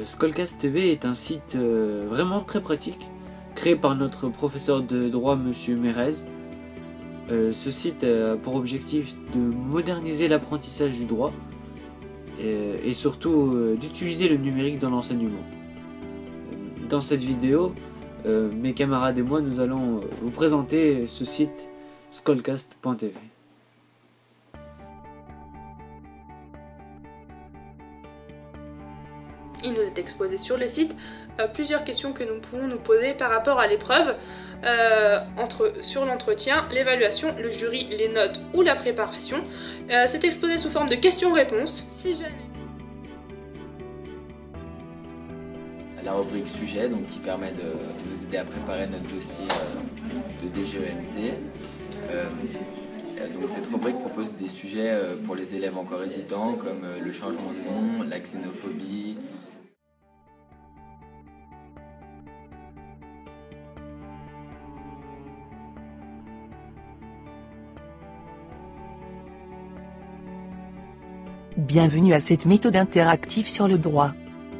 Skollcast TV est un site vraiment très pratique, créé par notre professeur de droit, Monsieur Mérez. Ce site a pour objectif de moderniser l'apprentissage du droit et surtout d'utiliser le numérique dans l'enseignement. Dans cette vidéo, mes camarades et moi, nous allons vous présenter ce site skollcast.tv. Il nous est exposé sur le site plusieurs questions que nous pouvons nous poser par rapport à l'épreuve, sur l'entretien, l'évaluation, le jury, les notes ou la préparation. C'est exposé sous forme de questions-réponses. Si jamais... La rubrique sujet, donc, qui permet de nous aider à préparer notre dossier de DGEMC. Donc cette rubrique propose des sujets pour les élèves encore hésitants, comme le changement de nom, la xénophobie. Bienvenue à cette méthode interactive sur le droit.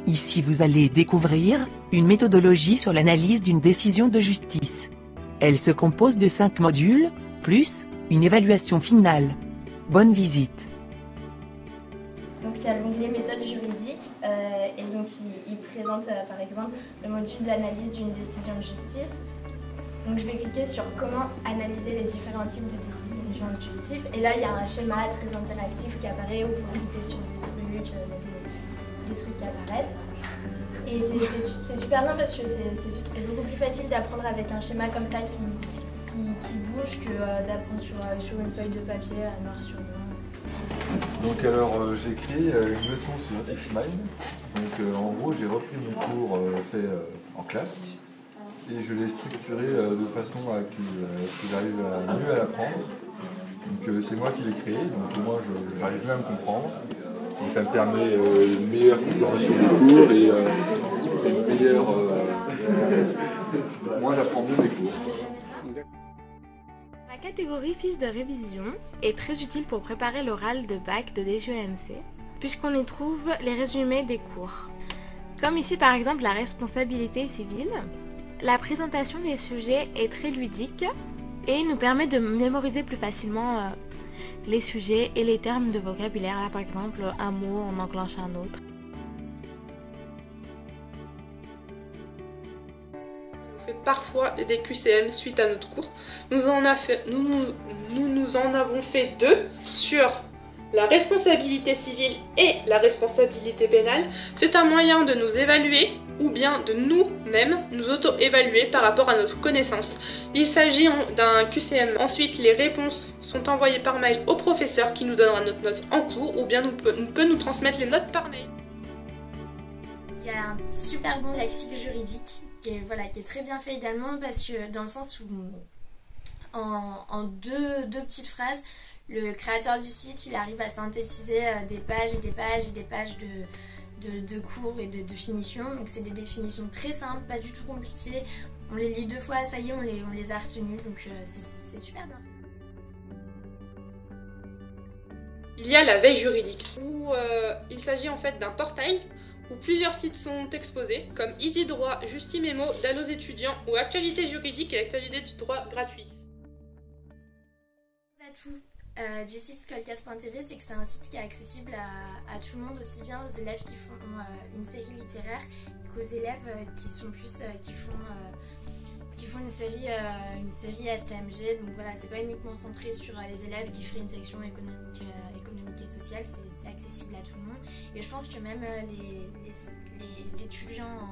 Ici vous allez découvrir une méthodologie sur l'analyse d'une décision de justice. Elle se compose de 5 modules, plus une évaluation finale. Bonne visite. Donc il y a l'onglet méthode juridique et donc il présente par exemple le module d'analyse d'une décision de justice. Donc je vais cliquer sur comment analyser les différents types de décisions de justice et là il y a un schéma très interactif qui apparaît où il faut cliquer sur des trucs qui apparaissent. Et c'est super bien parce que c'est beaucoup plus facile d'apprendre avec un schéma comme ça qui bouge que d'apprendre sur une feuille de papier noir sur blanc. Donc alors j'ai créé une leçon sur Xmind. Donc en gros j'ai repris mon cours fait en classe et je l'ai structuré de façon à qu'il arrive mieux à l'apprendre. Donc c'est moi qui l'ai créé, donc moi j'arrive bien à me comprendre. Donc ça me permet une meilleure compréhension du cours et une meilleure... moi j'apprends mieux mes cours. La catégorie fiche de révision est très utile pour préparer l'oral de bac de DGEMC, puisqu'on y trouve les résumés des cours. Comme ici par exemple la responsabilité civile, la présentation des sujets est très ludique et nous permet de mémoriser plus facilement les sujets et les termes de vocabulaire. Là par exemple, un mot en enclenche un autre. Parfois des QCM suite à notre cours. Nous en avons fait 2 sur la responsabilité civile et la responsabilité pénale. C'est un moyen de nous évaluer ou bien de nous-mêmes nous auto-évaluer par rapport à notre connaissance. Il s'agit d'un QCM. Ensuite, les réponses sont envoyées par mail au professeur qui nous donnera notre note en cours ou bien peut nous transmettre les notes par mail. Il y a un super bon lexique juridique qui est très bien fait également parce que dans le sens où en deux petites phrases, le créateur du site il arrive à synthétiser des pages et des pages et des pages de cours et de définitions. Donc c'est des définitions très simples, pas du tout compliquées. On les lit 2 fois, ça y est, on les a retenues, donc c'est super bien fait. Il y a la veille juridique où il s'agit en fait d'un portail où plusieurs sites sont exposés, comme Easy Droit, Justimemo, Dallos étudiants ou Actualité juridique et Actualité du droit gratuit. L'atout du site skollcast.tv, c'est que c'est un site qui est accessible à tout le monde, aussi bien aux élèves qui font une série littéraire qu'aux élèves qui font une série STMG. Donc voilà, c'est pas uniquement centré sur les élèves qui feraient une section économique et sociale, c'est accessible à tout le monde. Et je pense que même les étudiants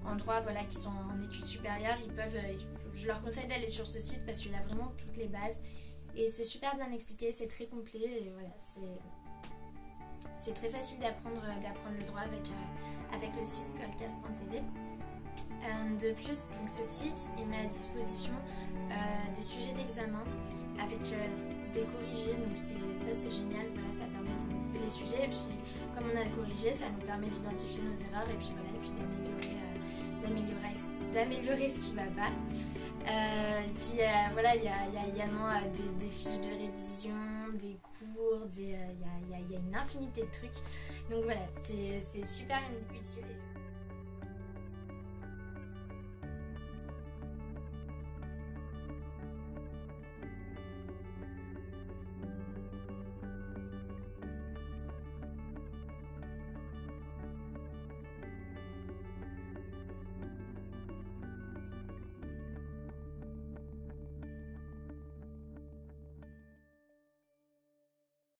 en droit qui sont en études supérieures, je leur conseille d'aller sur ce site parce qu'il a vraiment toutes les bases. Et c'est super bien expliqué, c'est très complet et voilà, c'est très facile d'apprendre le droit avec le site skollcast.tv. De plus, donc ce site il met à disposition des sujets d'examen avec des corrigés, donc ça c'est génial, voilà, ça permet de bouffer les sujets et puis comme on a corrigé, ça nous permet d'identifier nos erreurs et puis voilà, et puis d'améliorer ce qui va pas. Et puis voilà, il y a également des fiches de révision, des cours, il y a une infinité de trucs. Donc voilà, c'est super utile.